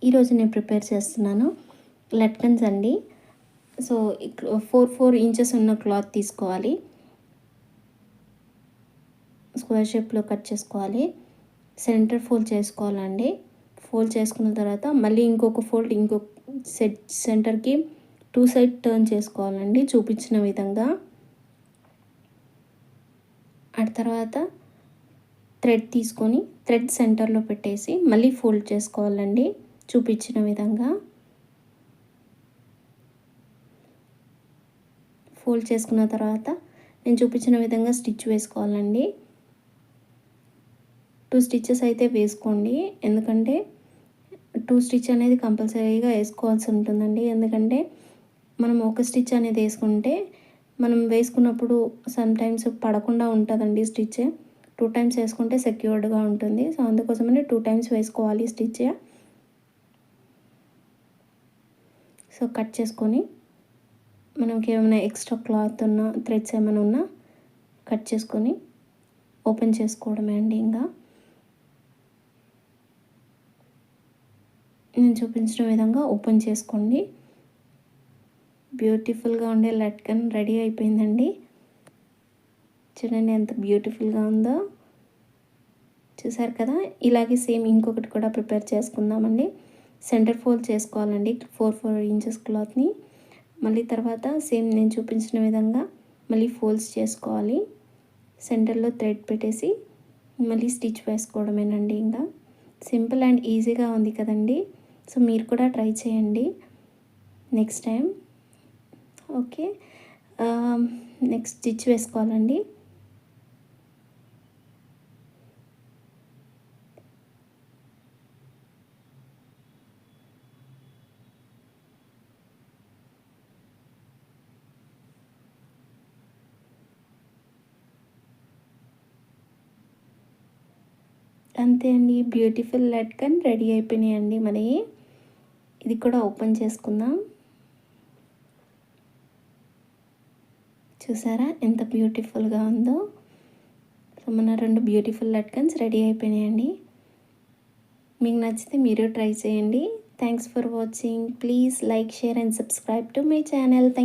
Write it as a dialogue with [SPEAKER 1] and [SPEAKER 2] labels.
[SPEAKER 1] ఈరోజు నేను ప్రిపేర్ చేస్తున్నాను లట్కన్స్ అండి. సో 4 ఇంచెస్ ఉన్న క్లాత్ తీసుకోవాలి, స్క్వేర్ షేప్లో కట్ చేసుకోవాలి, సెంటర్ ఫోల్డ్ చేసుకోవాలండి. ఫోల్డ్ చేసుకున్న తర్వాత మళ్ళీ ఇంకొక ఫోల్డ్ సెంటర్కి 2 సైడ్ టర్న్ చేసుకోవాలండి చూపించిన విధంగా. ఆ తర్వాత థ్రెడ్ తీసుకొని థ్రెడ్ సెంటర్లో పెట్టేసి మళ్ళీ ఫోల్డ్ చేసుకోవాలండి చూపించిన విధంగా. ఫోల్డ్ చేసుకున్న తర్వాత నేను చూపించిన విధంగా స్టిచ్ వేసుకోవాలండి. 2 స్టిచెస్ అయితే వేసుకోండి, ఎందుకంటే 2 స్టిచ్ అనేది కంపల్సరీగా వేసుకోవాల్సి ఉంటుందండి. ఎందుకంటే మనం ఒక స్టిచ్ అనేది వేసుకుంటే మనం వేసుకున్నప్పుడు సమ్టైమ్స్ పడకుండా ఉంటుందండి స్టిచ్. 2 టైమ్స్ వేసుకుంటే సెక్యూర్డ్గా ఉంటుంది. సో అందుకోసమని 2 టైమ్స్ వేసుకోవాలి స్టిచ్. సో కట్ చేసుకొని మనకి ఏమైనా ఎక్స్ట్రా క్లాత్ ఉన్నా థ్రెడ్స్ ఏమైనా ఉన్నా కట్ చేసుకొని ఓపెన్ చేసుకోవడమే అండి. ఇంకా నేను చూపించిన విధంగా ఓపెన్ చేసుకోండి. బ్యూటిఫుల్గా ఉండే లట్కన్ రెడీ అయిపోయిందండి. చూడండి ఎంత బ్యూటిఫుల్గా ఉందో, చూసారు కదా. ఇలాగే సేమ్ ఇంకొకటి కూడా ప్రిపేర్ చేసుకుందామండి. సెంటర్ ఫోల్డ్ చేసుకోవాలండి 4 ఇంచెస్ క్లాత్ని. మళ్ళీ తర్వాత సేమ్ నేను చూపించిన విధంగా మళ్ళీ ఫోల్డ్స్ చేసుకోవాలి. సెంటర్లో థ్రెడ్ పెట్టేసి మళ్ళీ స్టిచ్ వేసుకోవడమేనండి. ఇంకా సింపుల్ అండ్ ఈజీగా ఉంది కదండి. సో మీరు కూడా ట్రై చేయండి next time. Okay, next stitch వేసుకోవాలండి. అంతే అండి, బ్యూటిఫుల్ లట్కన్ రెడీ అయిపోయినాయండి. మరి ఇది కూడా ఓపెన్ చేసుకుందాం. చూసారా ఎంత బ్యూటిఫుల్గా ఉందో. సో మన 2 బ్యూటిఫుల్ లట్కన్స్ రెడీ అయిపోయినాయండి. మీకు నచ్చితే మీరు ట్రై చేయండి. Thanks for watching. Please like, share and subscribe to my channel. Thank